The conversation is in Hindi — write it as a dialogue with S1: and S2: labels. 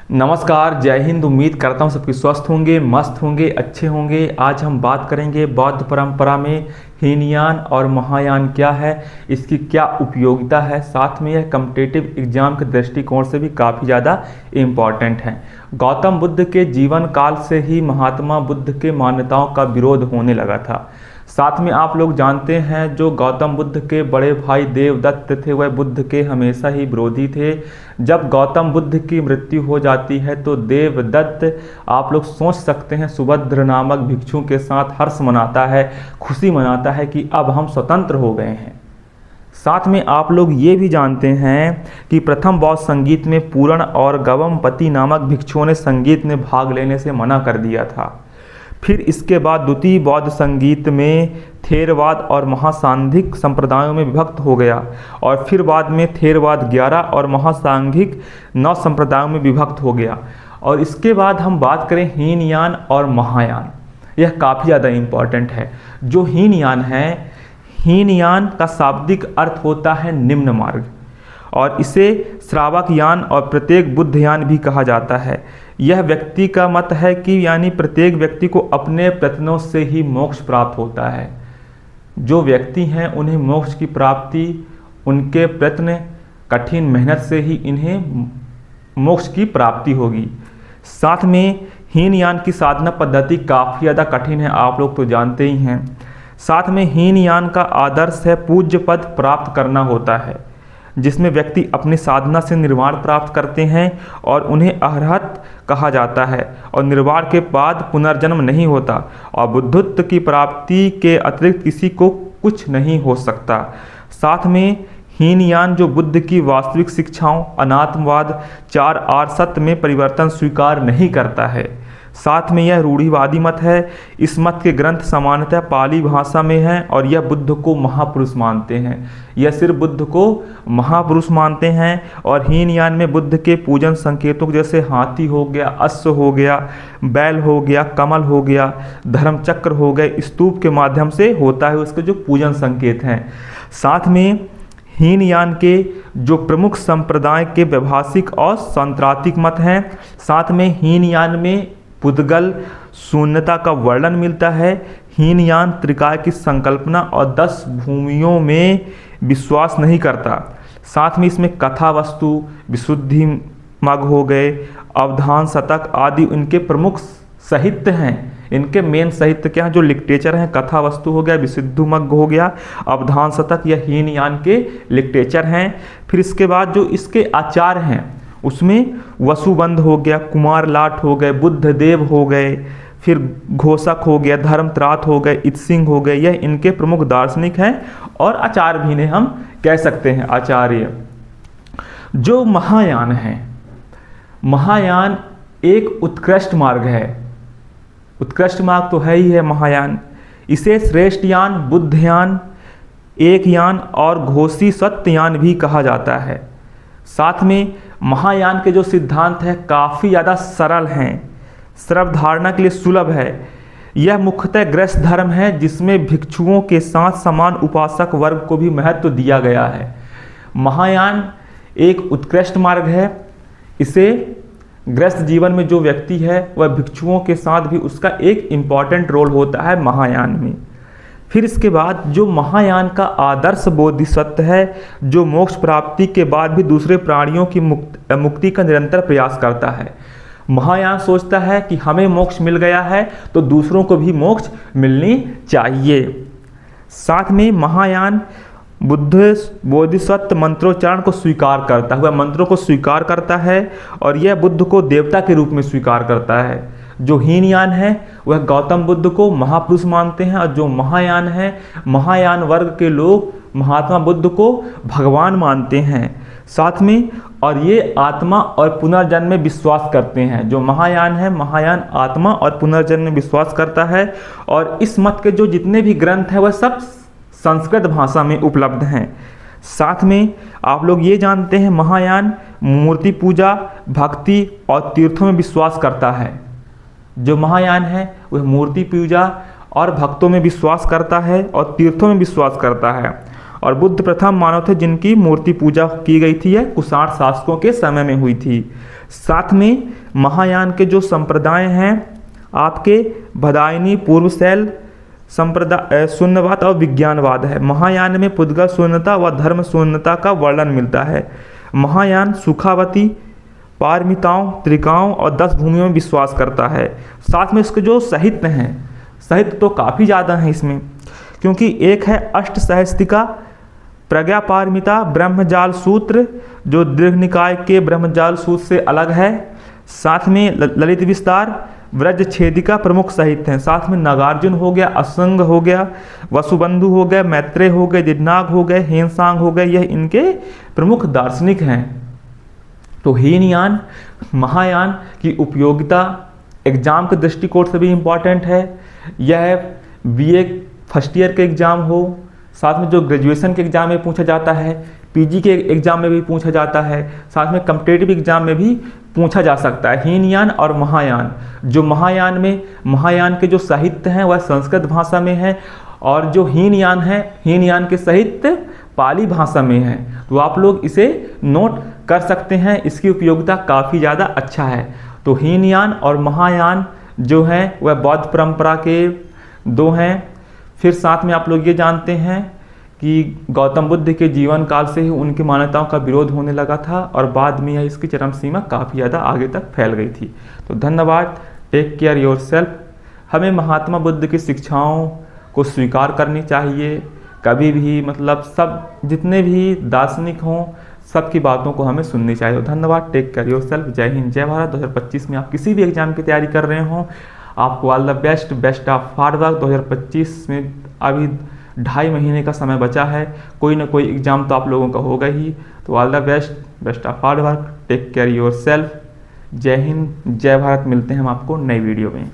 S1: नमस्कार, जय हिंद। उम्मीद करता हूँ सबके स्वस्थ होंगे, मस्त होंगे, अच्छे होंगे। आज हम बात करेंगे बौद्ध परंपरा में हीनयान और महायान क्या है, इसकी क्या उपयोगिता है। साथ में यह कॉम्पिटिटिव एग्जाम के दृष्टिकोण से भी काफ़ी ज़्यादा इम्पॉर्टेंट है। गौतम बुद्ध के जीवन काल से ही महात्मा बुद्ध के मान्यताओं का विरोध होने लगा था। साथ में आप लोग जानते हैं जो गौतम बुद्ध के बड़े भाई देवदत्त थे वह बुद्ध के हमेशा ही विरोधी थे। जब गौतम बुद्ध की मृत्यु हो जाती है तो देवदत्त, आप लोग सोच सकते हैं, सुभद्र नामक भिक्षु के साथ हर्ष मनाता है, खुशी मनाता है कि अब हम स्वतंत्र हो गए हैं। साथ में आप लोग ये भी जानते हैं कि प्रथम बौद्ध संगीत में पूरण और गवमपति नामक भिक्षुओं ने संगीत में भाग लेने से मना कर दिया था। फिर इसके बाद द्वितीय बौद्ध संगीत में थेरवाद और महासांघिक संप्रदायों में विभक्त हो गया और फिर बाद में थेरवाद 11 और महासांघिक 9 संप्रदायों में विभक्त हो गया। और इसके बाद हम बात करें हीनयान और महायान, यह काफ़ी ज़्यादा इम्पॉर्टेंट है। जो हीनयान है, हीनयान का शाब्दिक अर्थ होता है निम्न मार्ग, और इसे श्रावक यान और प्रत्येक बुद्धयान भी कहा जाता है। यह व्यक्ति का मत है कि यानी प्रत्येक व्यक्ति को अपने प्रयत्नों से ही मोक्ष प्राप्त होता है। जो व्यक्ति हैं उन्हें मोक्ष की प्राप्ति उनके प्रयत्न, कठिन मेहनत से ही इन्हें मोक्ष की प्राप्ति होगी। साथ में हीनयान की साधना पद्धति काफ़ी ज़्यादा कठिन है, आप लोग तो जानते ही हैं। साथ में हीनयान का आदर्श है पूज्य पद प्राप्त करना होता है, जिसमें व्यक्ति अपनी साधना से निर्वाण प्राप्त करते हैं और उन्हें अरहत कहा जाता है, और निर्वाण के बाद पुनर्जन्म नहीं होता और बुद्धत्व की प्राप्ति के अतिरिक्त किसी को कुछ नहीं हो सकता। साथ में हीनयान जो बुद्ध की वास्तविक शिक्षाओं अनात्मवाद 4R सत्य में परिवर्तन स्वीकार नहीं करता है। साथ में यह रूढ़िवादी मत है। इस मत के ग्रंथ सामान्यतः पाली भाषा में हैं और यह बुद्ध को महापुरुष मानते हैं। यह सिर्फ बुद्ध को महापुरुष मानते हैं। और हीनयान में बुद्ध के पूजन संकेतों जैसे हाथी हो गया, अश्व हो गया, बैल हो गया, कमल हो गया, धर्मचक्र हो गए, स्तूप के माध्यम से होता है उसके जो पूजन संकेत हैं। साथ में हीनयान के जो प्रमुख संप्रदाय के व्यवहासिक और सांत्रातिक मत हैं। साथ में हीनयान में पुद्गल शून्यता का वर्णन मिलता है। हीनयान त्रिकाय की संकल्पना और 10 भूमियों में विश्वास नहीं करता। साथ में इसमें कथा वस्तु, विशुद्धि मग हो गए, अवधान शतक आदि इनके प्रमुख साहित्य हैं। इनके मेन साहित्य क्या है, जो लिटरेचर हैं, कथा वस्तु हो गया, विशुद्धि मग हो गया, अवधान शतक, यह हीनयान के लिटरेचर हैं। फिर इसके बाद जो इसके आचार्य हैं उसमें वसुबंध हो गया, कुमार लाट हो गए, बुद्धदेव हो गए, फिर घोषक हो गया, धर्मत्रात हो गए, इत्सिंग हो गए, यह इनके प्रमुख दार्शनिक हैं और आचार्य भी इन्हें हम कह सकते हैं, आचार्य। जो महायान है, महायान एक उत्कृष्ट मार्ग है। उत्कृष्ट मार्ग तो है ही है महायान। इसे श्रेष्ठ यान, बुद्धयान, एक यान और घोषी सत्ययान भी कहा जाता है। साथ में महायान के जो सिद्धांत है काफ़ी ज़्यादा सरल हैं, सर्व धारणा के लिए सुलभ है। यह मुख्यतः गृहस्थ धर्म है जिसमें भिक्षुओं के साथ समान उपासक वर्ग को भी महत्व दिया गया है। महायान एक उत्कृष्ट मार्ग है। इसे गृहस्थ जीवन में जो व्यक्ति है वह भिक्षुओं के साथ भी उसका एक इम्पॉर्टेंट रोल होता है महायान में। फिर इसके बाद जो महायान का आदर्श बोधिसत्व है, जो मोक्ष प्राप्ति के बाद भी दूसरे प्राणियों की मुक्ति का निरंतर प्रयास करता है। महायान सोचता है कि हमें मोक्ष मिल गया है तो दूसरों को भी मोक्ष मिलनी चाहिए। साथ में महायान बुद्ध बोधिसत्व मंत्रोच्चारण को स्वीकार करता है, वह मंत्रों को स्वीकार करता है और यह बुद्ध को देवता के रूप में स्वीकार करता है। जो हीनयान है वह गौतम बुद्ध को महापुरुष मानते हैं और जो महायान है, महायान वर्ग के लोग महात्मा बुद्ध को भगवान मानते हैं। साथ में और ये आत्मा और पुनर्जन्म में विश्वास करते हैं। जो महायान है, महायान आत्मा और पुनर्जन्म में विश्वास करता है। और इस मत के जो जितने भी ग्रंथ हैं वह सब संस्कृत भाषा में उपलब्ध हैं। साथ में आप लोग ये जानते हैं महायान मूर्ति पूजा, भक्ति और तीर्थों में विश्वास करता है। जो महायान है वह मूर्ति पूजा और भक्तों में विश्वास करता है और तीर्थों में विश्वास करता है। और बुद्ध प्रथम मानव थे जिनकी मूर्ति पूजा की गई थी, यह कुषाण शासकों के समय में हुई थी। साथ में महायान के जो संप्रदाय हैं आपके बदायनी, पूर्वशैल संप्रदाय, शून्यवाद और विज्ञानवाद है। महायान में पुद्गल शून्यता व धर्म शून्यता का वर्णन मिलता है। महायान सुखावती, पारमिताओं, त्रिकाओं और 10 भूमियों में विश्वास करता है। साथ में इसके जो साहित्य हैं, साहित्य तो काफ़ी ज़्यादा हैं इसमें, क्योंकि एक है अष्ट सहस्तिका, प्रज्ञा पारमिता, ब्रह्मजाल सूत्र जो दीर्घ निकाय के ब्रह्मजाल सूत्र से अलग है। साथ में ललित विस्तार, व्रज छेदिका प्रमुख साहित्य हैं। साथ में नागार्जुन हो गया, असंग हो गया, वसुबंधु हो गए, मैत्रेय हो गए, दिन्नाग हो गए, हेनसांग हो गए, यह इनके प्रमुख दार्शनिक हैं। तो हीनयान महायान की उपयोगिता एग्जाम के दृष्टिकोण से भी इम्पॉर्टेंट है। यह बीए फर्स्ट ईयर के एग्ज़ाम हो, साथ में जो ग्रेजुएशन के एग्ज़ाम में पूछा जाता है, पीजी के एग्ज़ाम में भी पूछा जाता है, साथ में कॉम्पिटिटिव एग्ज़ाम में भी पूछा जा सकता है। हीनयान और महायान, जो महायान में महायान के जो साहित्य हैं वह संस्कृत भाषा में है, और जो हीनयान है, हीनयान के साहित्य पाली भाषा में है। तो आप लोग इसे नोट कर सकते हैं, इसकी उपयोगिता काफ़ी ज़्यादा अच्छा है। तो हीनयान और महायान जो हैं वह बौद्ध परंपरा के 2 हैं। फिर साथ में आप लोग ये जानते हैं कि गौतम बुद्ध के जीवन काल से ही उनकी मान्यताओं का विरोध होने लगा था, और बाद में यह इसकी चरम सीमा काफ़ी ज़्यादा आगे तक फैल गई थी। तो धन्यवाद। Take care yourself. हमें महात्मा बुद्ध की शिक्षाओं को स्वीकार करनी चाहिए। कभी भी मतलब सब जितने भी दार्शनिक हों सबकी बातों को हमें सुननी चाहिए। धन्यवाद। Take care yourself. जय हिंद, जय भारत। 2025 में आप किसी भी एग्जाम की तैयारी कर रहे हों, आपको all the best, best of hard work. 2025 में अभी 2.5 महीने का समय बचा है, कोई ना कोई एग्ज़ाम तो आप लोगों का होगा ही। तो all the best, best of hard work. Take care yourself. जय हिंद, जय भारत। मिलते हैं हम आपको नई वीडियो में।